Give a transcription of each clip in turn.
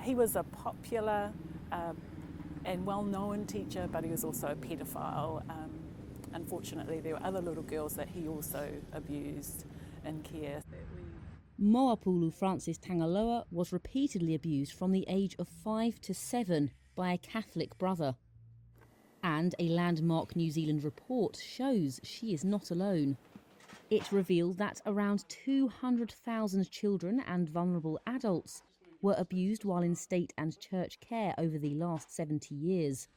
He was a popular and well-known teacher, but he was also a paedophile. Unfortunately, there were other little girls that he also abused in care. Moapulu Francis Tangaloa was repeatedly abused from the age of 5 to 7 by a Catholic brother. And a landmark New Zealand report shows she is not alone. It revealed that around 200,000 children and vulnerable adults were abused while in state and church care over the last 70 years.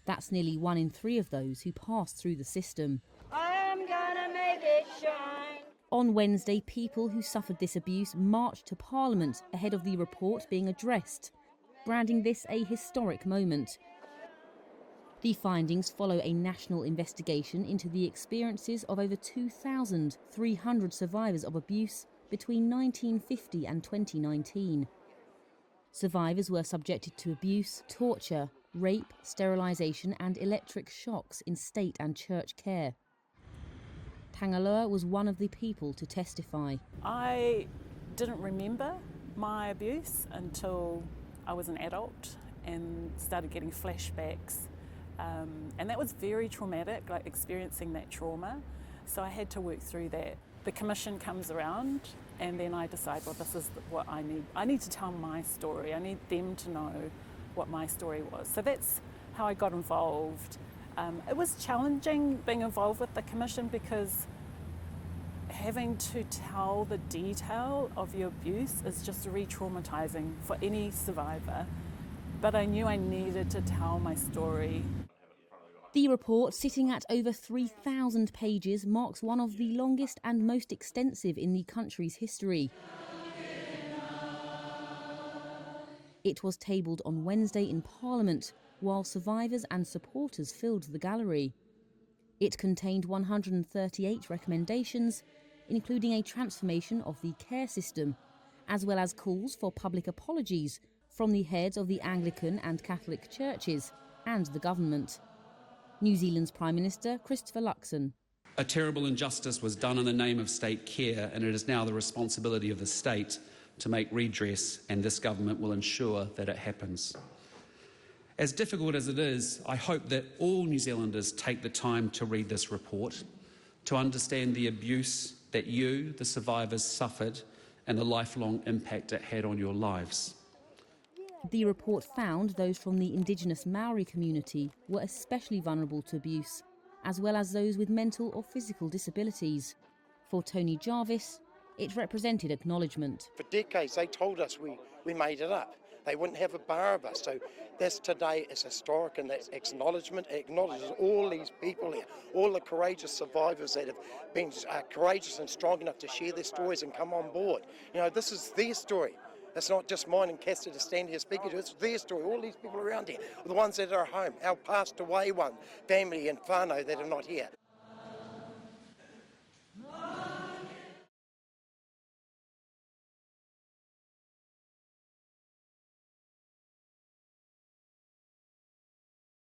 That's nearly 1 in 3 of those who passed through the system. I'm gonna make it shine. On Wednesday, people who suffered this abuse marched to Parliament ahead of the report being addressed, branding this a historic moment. The findings follow a national investigation into the experiences of over 2,300 survivors of abuse between 1950 and 2019. Survivors were subjected to abuse, torture, rape, sterilisation and electric shocks in state and church care. Tangaloa was one of the people to testify. I didn't remember my abuse until I was an adult and started getting flashbacks. And that was very traumatic, like experiencing that trauma. So I had to work through that. The commission comes around and then I decide, well, this is what I need. I need to tell my story. I need them to know what my story was. So that's how I got involved. It was challenging being involved with the commission because having to tell the detail of your abuse is just re-traumatizing for any survivor. But I knew I needed to tell my story. The report, sitting at over 3,000 pages, marks one of the longest and most extensive in the country's history. It was tabled on Wednesday in Parliament, while survivors and supporters filled the gallery. It contained 138 recommendations, including a transformation of the care system, as well as calls for public apologies from the heads of the Anglican and Catholic churches and the government. New Zealand's Prime Minister, Christopher Luxon. A terrible injustice was done in the name of state care, and it is now the responsibility of the state to make redress, and this government will ensure that it happens. As difficult as it is, I hope that all New Zealanders take the time to read this report, to understand the abuse that you, the survivors, suffered and the lifelong impact it had on your lives. The report found those from the Indigenous Maori community were especially vulnerable to abuse, as well as those with mental or physical disabilities. For Tony Jarvis, it represented acknowledgement. For decades they told us we made it up. They wouldn't have a bar of us. So this today is historic, and that's acknowledgement. It acknowledges all these people here, all the courageous survivors that have been courageous and strong enough to share their stories and come on board. You know, this is their story. It's not just mine and Cassie to stand here speaking to. It's their story. All these people around here, the ones that are home, our passed away one, family and whānau that are not here.